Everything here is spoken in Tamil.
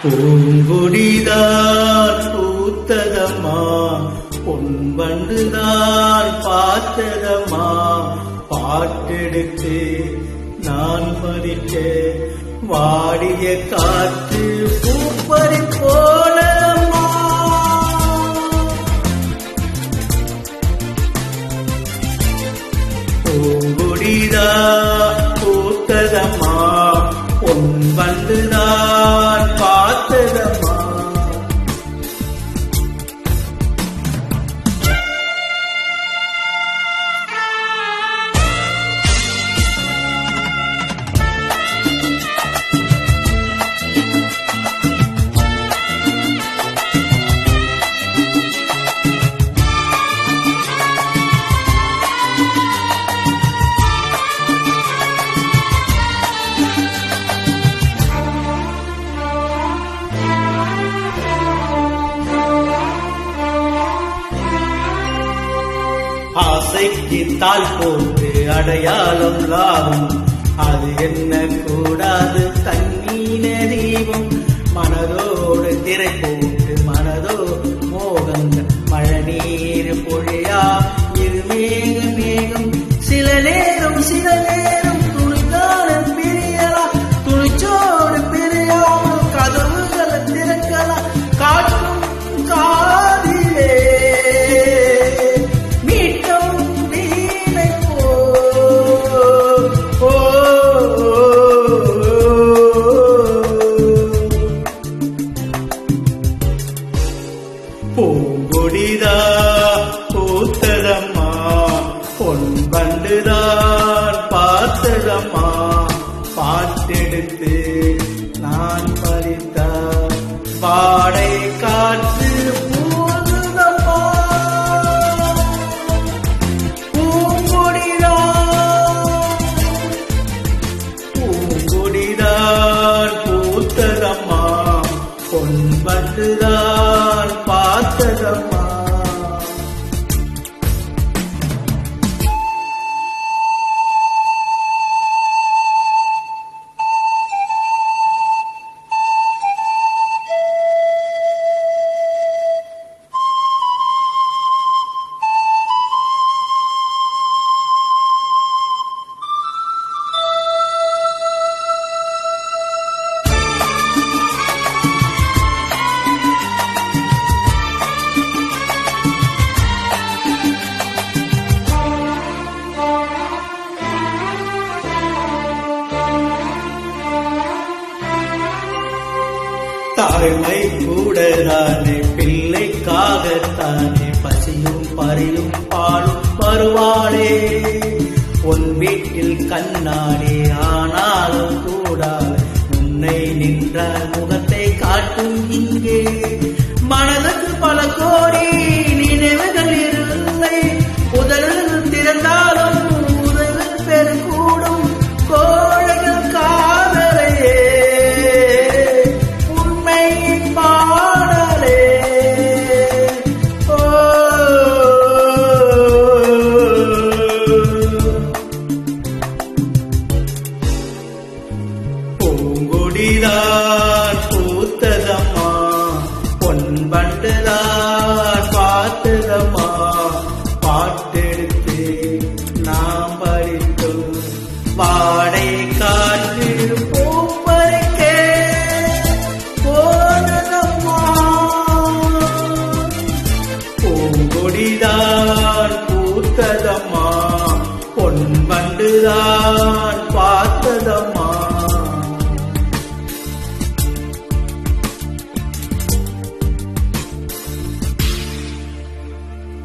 பூங்கொடிதான் பூத்ததம்மா, பொன்வண்டுதான் பார்த்ததம்மா. பாட்டெடுத்து நான் மறிக்க வாடிய காற்று பூப்பறி போலம்மா. பூங்கொடிதான் பூத்ததம்மா, பொன்வண்டுதான் பார்த்ததம்மா. ஆசைக்கு தாள் போட்டு அடையாளம் லாபம், அது என்ன கூடாது தண்ணீன தீபம். மனதோடு திரை போட்டு மனதோ மோகங்கள், மழை நீர் பொழியா இரு மேக மேகம். சில நேரம் துணிக்கான பிரியலாம், துணிச்சோடு பிரியாமல் கதவுகளை திறக்கலாம். காற்றும் காதிலே பூங்கொடிதான் பூத்ததம்மா, பொன்வண்டுதான் பார்த்ததம்மா. பாட்டெடுத்து நான் பறித்த வாடை காற்று போதுதம்மா. பூங்கொடிதான் பூத்ததம்மா, பொன்வண்டுதான் பார்த்ததம்மா. தாய்மை கூடதானே பிள்ளைக்காகத்தானே பசியும் பறியும் பாலும் வருவாளே. உன் வீட்டில் கண்ணாடி ஆனாலும் கூடாது, உன்னை நின்ற முகத்தை காட்டும் இங்கே. மனதுக்கு பல கோடி நினைவுகள் இல்லை, உதவிகள் திறந்தாலும் உதவிகள் பெருங்கூடும். கோழைகள் காதலையே பூங்கொடிதான் பூத்ததம்மா, பொன்வண்டுதான் பார்த்ததம்மா. பாட்டெடுத்து நாம் பறித்தோம் வாடை காற்று பூப்பறிக்க போனதம்மா. பூங்கொடிதான் பூத்ததம்மா, பொன்வண்டுதான் பார்த்ததம்மா.